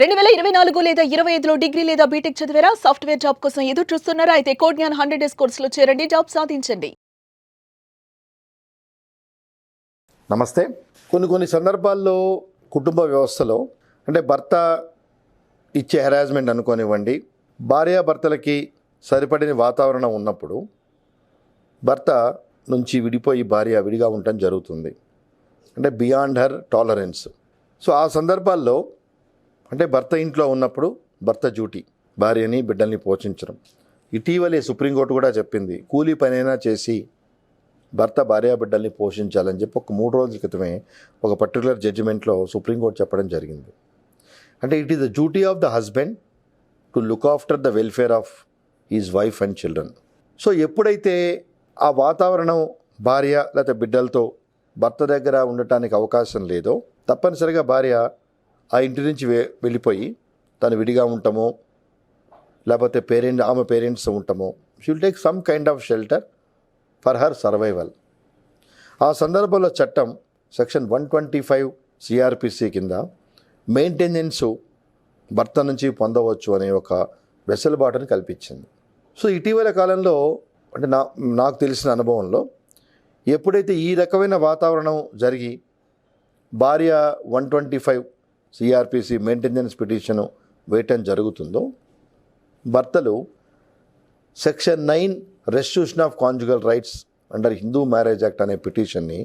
2024 లేదా 25లో డిగ్రీ లేదా బీటెక్ చదివారా? సాఫ్ట్‌వేర్ జాబ్ కోసం ఎదురు చూస్తున్నారా? అయితే కోడ్ జ్ఞాన్ 100 డేస్ కోర్సులో చేరండి. జాబ్ సాధించండి. నమస్తే. కొన్ని సందర్భాల్లో కుటుంబ వ్యవస్థలో అంటే భర్త ఇచ్చే హెరాస్మెంట్ అనుకోనివ్వండి, భార్యాభర్తలకి సరిపడిన వాతావరణం ఉన్నప్పుడు భర్త నుంచి విడిపోయి భార్య విడిగా ఉండటం జరుగుతుంది. అంటే బియాండ్ హర్ టాలరెన్స్. సో ఆ సందర్భాల్లో అంటే భర్త ఇంట్లో ఉన్నప్పుడు భర్త డ్యూటీ భార్యని బిడ్డల్ని పోషించడం. ఇటీవలే సుప్రీంకోర్టు కూడా చెప్పింది, కూలీ పనైనా చేసి భర్త భార్యాబిడ్డల్ని పోషించాలని చెప్పి ఒక 3 రోజుల క్రితమే ఒక పర్టికులర్ జడ్జిమెంట్లో సుప్రీంకోర్టు చెప్పడం జరిగింది. అంటే it is the duty of the husband to look after the welfare of his wife and children. So ఎప్పుడైతే ఆ వాతావరణం భార్య లేకపోతే బిడ్డలతో భర్త దగ్గర ఉండటానికి అవకాశం లేదో, తప్పనిసరిగా భార్య ఆ ఇంటి నుంచి వెళ్ళిపోయి తను విడిగా ఉంటామో లేకపోతే ఆమె పేరెంట్స్ ఉంటామో, she will take some kind of shelter for her survival. ఆ సందర్భంలో చట్టం సెక్షన్ 125 సిఆర్పిసి కింద మెయింటెనెన్స్ భర్త నుంచి పొందవచ్చు అనే ఒక వెసులుబాటుని కల్పించింది. సో ఇటీవల కాలంలో అంటే నాకు తెలిసిన అనుభవంలో ఎప్పుడైతే ఈ రకమైన వాతావరణం జరిగి భార్య 125 సిఆర్పిసి మెయింటెనెన్స్ పిటిషను వేయటం జరుగుతుందో, భర్తలు section 9 restitution of conjugal rights under Hindu marriage act అనే పిటిషన్ని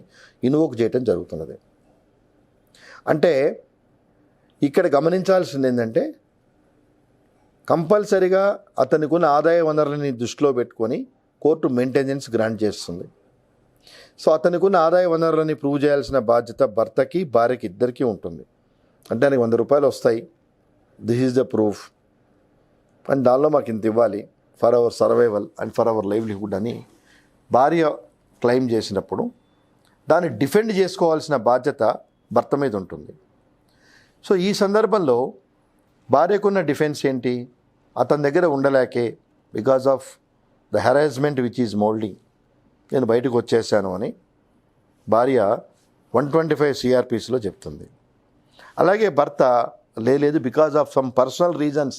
ఇన్వోక్ చేయటం జరుగుతున్నది. అంటే ఇక్కడ గమనించాల్సింది ఏంటంటే, కంపల్సరిగా అతనికి ఉన్న ఆదాయ వనరులని దృష్టిలో పెట్టుకొని కోర్టు మెయింటెనెన్స్ గ్రాంట్ చేస్తుంది. సో అతనికి ఉన్న ఆదాయ వనరులని ప్రూవ్ చేయాల్సిన బాధ్యత భర్తకి భార్యకి ఇద్దరికీ ఉంటుంది. అంటే ఆయనకి 100 రూపాయలు వస్తాయి, this is the proof, and దానిలో మాకు ఇంత ఇవ్వాలి for hour survival and for hour livelihood అని భార్య క్లెయిమ్ చేసినప్పుడు దాన్ని డిఫెండ్ చేసుకోవాల్సిన బాధ్యత భర్త మీద ఉంటుంది. సో ఈ సందర్భంలో భార్యకున్న డిఫెన్స్ ఏంటి? అతని దగ్గర ఉండలేకే because of the harassment which is moulding, నేను బయటకు వచ్చేసాను అని భార్య 125 సిఆర్పిసిలో చెప్తుంది. అలాగే భర్త లేదు because of some personal reasons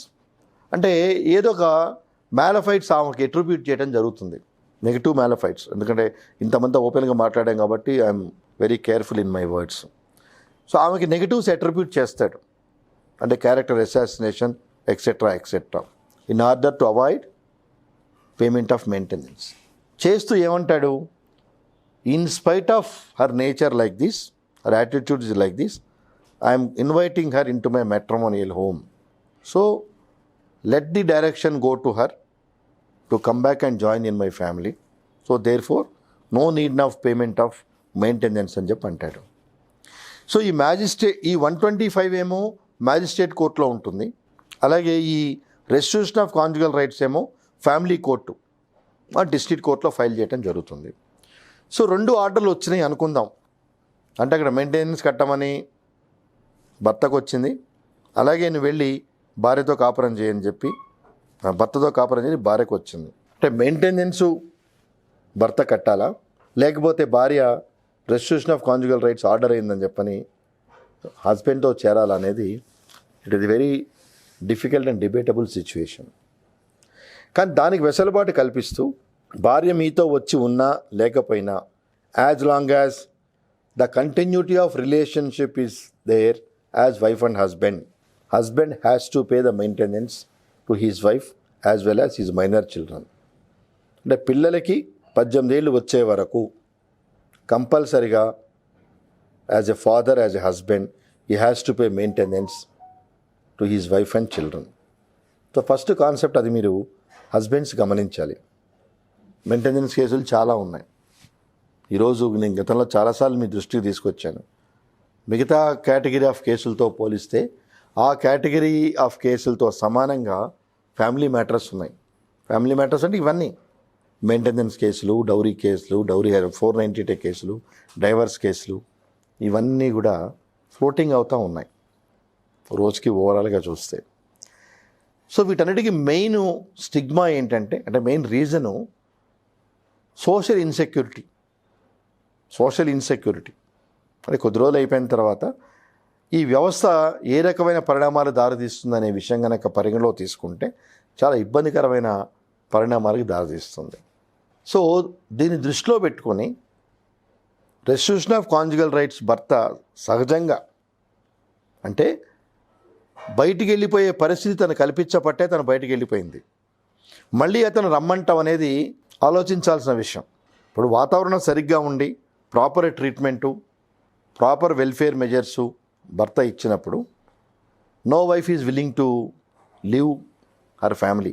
అంటే ఏదో ఒక మ్యాలఫైట్స్ ఆమెకి అట్రిబ్యూట్ చేయడం జరుగుతుంది, నెగిటివ్ మ్యాలఫైట్స్. ఎందుకంటే ఇంతమంది ఓపెన్గా మాట్లాడాం కాబట్టి I'm very careful in my words. So ఆమెకి నెగిటివ్స్ అట్రిబ్యూట్ చేస్తాడు, అంటే character assassination etcetera etcetera, in order to avoid payment of maintenance. చేస్తూ ఏమంటాడు, in spite of her nature like this, her attitude is like this, I'm inviting her in to my matrimonial home. So let the direction go to her to come back and join in my family. So therefore no need of payment of maintenance అని చెప్పి అంటాడు. So ఈ ఈ 125 ఏమో magistrate కోర్టులో ఉంటుంది, అలాగే ఈ రెస్టిట్యూషన్ ఆఫ్ కాంజుగల్ రైట్స్ ఏమో ఫ్యామిలీ కోర్టు డిస్ట్రిక్ట్ కోర్టులో ఫైల్ చేయడం జరుగుతుంది. సో 2 ఆర్డర్లు వచ్చినాయి అనుకుందాం. అంటే అక్కడ మెయింటెనెన్స్ కట్టమని భర్తకు వచ్చింది, అలాగే నువ్వు వెళ్ళి భార్యతో కాపురం చేయని చెప్పి భర్తతో కాపురం చేయని భార్యకు వచ్చింది. అంటే మెయింటెనెన్సు భర్త కట్టాలా, లేకపోతే భార్య restitution of conjugal rights order అయిందని చెప్పని హస్బెండ్తో చేరాలా అనేది it is very difficult and debatable situation. కానీ దానికి వెసులుబాటు కల్పిస్తూ భార్య మీతో వచ్చి ఉన్నా లేకపోయినా, as long as the continuity of relationship is there as wife and husband has to pay the maintenance to his wife as well as his minor children. అంటే పిల్లలకి 18 ఏళ్ళు వచ్చే వరకు కంపల్సరిగా as a father, as a husband, he has to pay maintenance to his wife and children. So first concept అది మీరు husbands గమనించాలి. Maintenance కేసులు చాలా ఉన్నాయి. ఈరోజు నేను గతంలో చాలాసార్లు మీ దృష్టికి తీసుకొచ్చాను. మిగతా కేటగిరీ ఆఫ్ కేసులతో పోలిస్తే ఆ కేటగిరీ ఆఫ్ కేసులతో సమానంగా ఫ్యామిలీ మ్యాటర్స్ ఉన్నాయి. ఫ్యామిలీ మ్యాటర్స్ అంటే ఇవన్నీ మెయింటెనెన్స్ కేసులు, డౌరీ కేసులు, 490 కేసులు, డైవర్స్ కేసులు, ఇవన్నీ కూడా ఫ్లోటింగ్ అవుతూ ఉన్నాయి రోజుకి ఓవరాల్గా చూస్తే. సో వీటన్నిటికీ మెయిన్ స్టిగ్మా ఏంటంటే, అంటే మెయిన్ రీజను సోషల్ ఇన్సెక్యూరిటీ. అంటే కొద్ది రోజులు అయిపోయిన తర్వాత ఈ వ్యవస్థ ఏ రకమైన పరిణామాలు దారితీస్తుందనే విషయం కనుక పరిగణలో తీసుకుంటే చాలా ఇబ్బందికరమైన పరిణామాలకు దారితీస్తుంది. సో దీన్ని దృష్టిలో పెట్టుకొని రెస్ట్రిక్షన్ ఆఫ్ కాంజుగల్ రైట్స్ భర్త సహజంగా అంటే బయటికి వెళ్ళిపోయే పరిస్థితి తను కల్పించబట్టే తను బయటికి వెళ్ళిపోయింది. మళ్ళీ అతను రమ్మంటాం అనేది ఆలోచించాల్సిన విషయం. ఇప్పుడు వాతావరణం సరిగ్గా ఉండి proper treatment, proper welfare measures భర్త ఇచ్చినప్పుడు no wife is willing to live her family.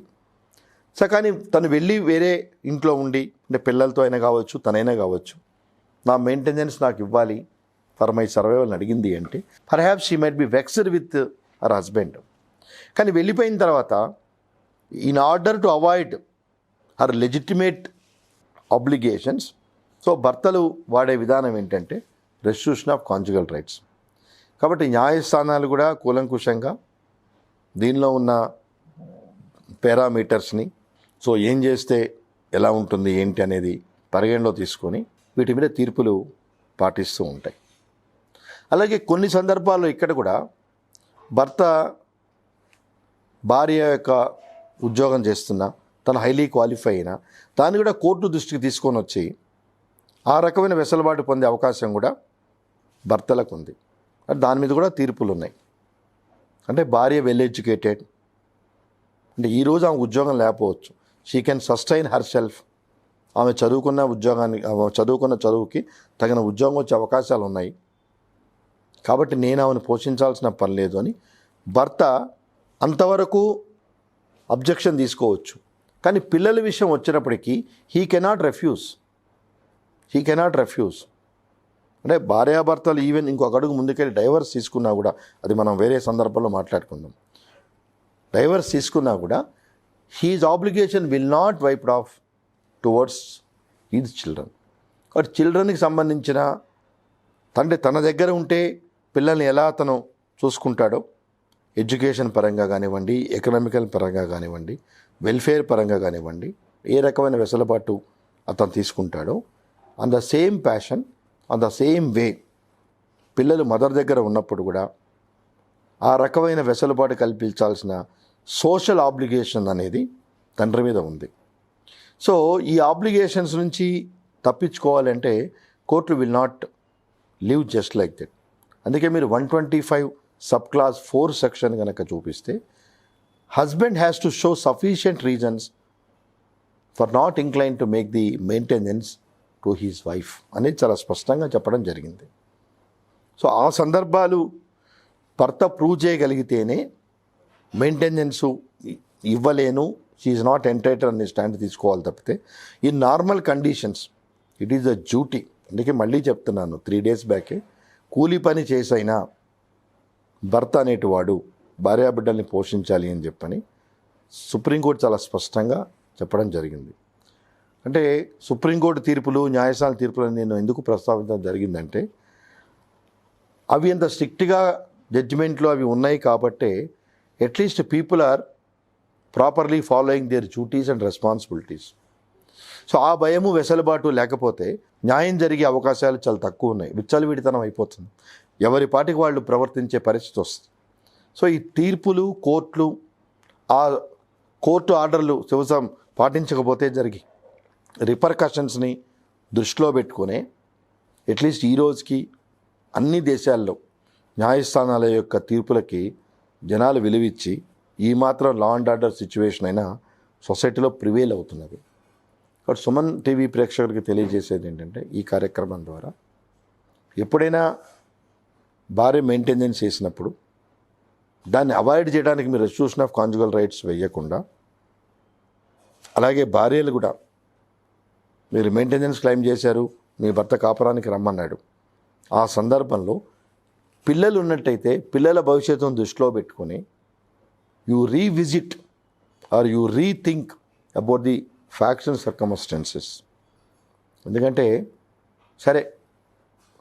So కానీ తను వెళ్ళి వేరే ఇంట్లో ఉండి అంటే పిల్లలతో అయినా కావచ్చు, తనైనా కావచ్చు, నా మెయింటెనెన్స్ నాకు ఇవ్వాలి ఫర్ మై సర్వైవల్ని అడిగింది అంటే perhaps she might be vexed with her husband. కానీ వెళ్ళిపోయిన తర్వాత in order to avoid her legitimate obligations, so భర్తలు వాడే విధానం ఏంటంటే రెస్ట్రిక్షన్ ఆఫ్ కాంజుగల్ రైట్స్. కాబట్టి న్యాయస్థానాలు కూడా కూలంకుషంగా దీనిలో ఉన్న పారామీటర్స్ని, సో ఏం చేస్తే ఎలా ఉంటుంది ఏంటి అనేది పరిగణలో తీసుకొని వీటి మీద తీర్పులు పాటిస్తూ ఉంటాయి. అలాగే కొన్ని సందర్భాల్లో ఇక్కడ కూడా భర్త భార్య యొక్క ఉద్యోగం చేస్తున్నా, తను హైలీ క్వాలిఫై అయినా దాన్ని కూడా కోర్టు దృష్టికి తీసుకొని వచ్చి ఆ రకమైన వెసులుబాటు పొందే అవకాశం కూడా భర్తలకు ఉంది. దాని మీద కూడా తీర్పులు ఉన్నాయి. అంటే భార్య వెల్ ఎడ్యుకేటెడ్, అంటే ఈరోజు ఆమె ఉద్యోగం లేకపోవచ్చు, she can sustain her self, ఆమె చదువుకున్న చదువుకి తగిన ఉద్యోగం వచ్చే అవకాశాలు ఉన్నాయి, కాబట్టి నేను ఆమెను పోషించాల్సిన పని లేదు అని భర్త అంతవరకు అబ్జెక్షన్ తీసుకోవచ్చు. కానీ పిల్లల విషయం వచ్చినప్పటికీ హీ కెనాట్ రెఫ్యూజ్. అంటే భార్యాభర్తలు ఈవెన్ ఇంకొక అడుగు ముందుకెళ్ళి డైవర్స్ తీసుకున్నా కూడా, అది మనం వేరే సందర్భంలో మాట్లాడుకుందాం, డైవర్స్ తీసుకున్నా కూడా his obligation will not wiped off towards his children. కాబట్టి చిల్డ్రన్కి సంబంధించిన తండ్రి తన దగ్గర ఉంటే పిల్లల్ని ఎలా అతను చూసుకుంటాడో, ఎడ్యుకేషన్ పరంగా కానివ్వండి, ఎకనామికల్ పరంగా కానివ్వండి, వెల్ఫేర్ పరంగా కానివ్వండి, ఏ రకమైన వెసులుబాటు అతను తీసుకుంటాడో on the same passion, on the same way పిల్లలు మదర్ దగ్గర ఉన్నప్పుడు కూడా ఆ రకమైన వెసులుబాటు కల్పించాల్సిన సోషల్ ఆబ్లిగేషన్ అనేది తండ్రి మీద ఉంది. సో ఈ ఆబ్లిగేషన్స్ నుంచి తప్పించుకోవాలంటే court will not leave just like that. అందుకే మీరు 125 సబ్ క్లాస్ 4 సెక్షన్ కనుక చూపిస్తే husband has to show sufficient reasons for not incline to make the maintenance to his wife అనేది చాలా స్పష్టంగా చెప్పడం జరిగింది. సో ఆ సందర్భాలు భర్త ప్రూవ్ చేయగలిగితేనే మెయింటెనెన్సు ఇవ్వలేను, షీఈ్ నాట్ ఎంటైటిల్డ్ అనే స్టాండ్ తీసుకోవాలి తప్పితే ఈ normal conditions it is a duty. అందుకే మళ్ళీ చెప్తున్నాను, 3 days బ్యాకే కూలీ పని చేసైనా భర్త అనేటివాడు భార్యాబిడ్డల్ని పోషించాలి అని చెప్పని సుప్రీంకోర్టు చాలా స్పష్టంగా చెప్పడం జరిగింది. అంటే సుప్రీంకోర్టు తీర్పులు, న్యాయస్థాన తీర్పులు నేను ఎందుకు ప్రస్తావించడం జరిగిందంటే అవి అంత స్ట్రిక్ట్గా జడ్జిమెంట్లో అవి ఉన్నాయి కాబట్టే at least people are properly following their duties and responsibilities. So ఆ భయము వెసులుబాటు లేకపోతే న్యాయం జరిగే అవకాశాలు చాలా తక్కువ ఉన్నాయి, విచ్చలవిడితనం అయిపోతుంది, ఎవరి పాటికి వాళ్ళు ప్రవర్తించే పరిస్థితి వస్తుంది. సో ఈ తీర్పులు, కోర్టులు, ఆ కోర్టు ఆర్డర్లు శివసం పాటించకపోతే జరిగి రిపర్కషన్స్ని దృష్టిలో పెట్టుకునే అట్లీస్ట్ ఈ రోజుకి అన్ని దేశాల్లో న్యాయస్థానాల యొక్క తీర్పులకి జనాలు విలువిచ్చి ఈ మాత్రం లా అండ్ ఆర్డర్ సిచ్యువేషన్ అయినా సొసైటీలో ప్రివేల్ అవుతున్నది. కాబట్టి సుమన్ టీవీ ప్రేక్షకులకి తెలియజేసేది ఏంటంటే ఈ కార్యక్రమం ద్వారా ఎప్పుడైనా భార్య మెయింటెనెన్స్ చేసినప్పుడు దాన్ని అవాయిడ్ చేయడానికి మీరు రెస్ట్రిక్షన్ ఆఫ్ కాంజుగల్ రైట్స్ వేయకుండా, అలాగే భార్యలు కూడా మీరు మెయింటెనెన్స్ క్లెయిమ్ చేశారు, మీ భర్త కాపురానికి రమ్మన్నాడు, ఆ సందర్భంలో పిల్లలు ఉన్నట్టయితే పిల్లల భవిష్యత్తును దృష్టిలో పెట్టుకొని you revisit or you rethink about the facts and circumstances. ఎందుకంటే సరే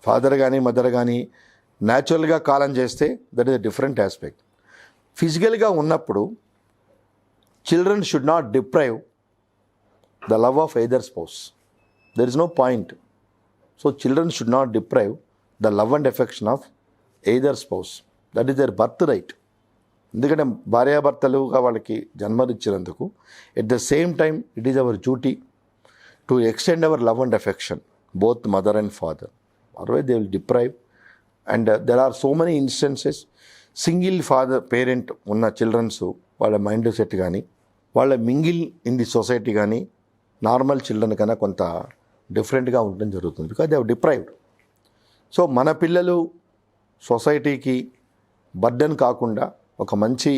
ఫాదర్ కానీ మదర్ కానీ న్యాచురల్గా కాలం చేస్తే that is a different aspect. ఫిజికల్గా ఉన్నప్పుడు children should not deprive the love of either spouse. There is no point. So children should not deprive the love and affection of either spouse. That is their birth right. ఎందుకంటే భార్యాభర్తలుగా వాళ్ళకి జన్మనిచ్చినందుకు at the same time it is our duty to extend our love and affection both mother and father. Otherwise they will deprive. And there are so many instances single father parent ఉన్న childrens వాళ్ళ mindset కానీ వాళ్ళ mingle in the society కానీ normal children కన్నా కొంత డిఫరెంట్గా ఉండడం జరుగుతుంది because they have deprived. So మన పిల్లలు సొసైటీకి బర్డెన్ కాకుండా ఒక మంచి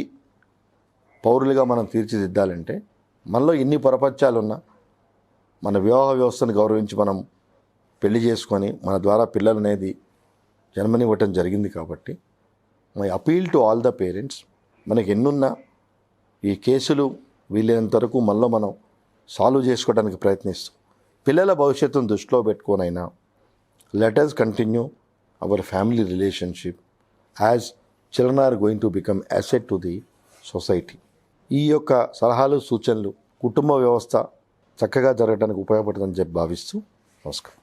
పౌరులుగా మనం తీర్చిదిద్దాలంటే మనలో ఎన్ని పొరపచ్చాలున్నా మన వివాహ వ్యవస్థను గౌరవించి మనం పెళ్లి చేసుకొని మన ద్వారా పిల్లలు అనేది జన్మనివ్వటం జరిగింది. కాబట్టి my appeal to all the parents, మనకి ఎన్నున్నా ఈ కేసులు వీలైనంత వరకు మనలో మనం సాల్వ్ చేసుకోవడానికి ప్రయత్నిస్తాం. పిల్లల భవిష్యత్తును దృష్టిలో పెట్టుకోనైనా let us continue our family relationship as children are going to become asset to the society. ఈ యొక్క సలహాలు సూచనలు కుటుంబ వ్యవస్థ చక్కగా జరగడానికి ఉపయోగపడుతుందని చెప్పి భావిస్తూ నమస్కారం.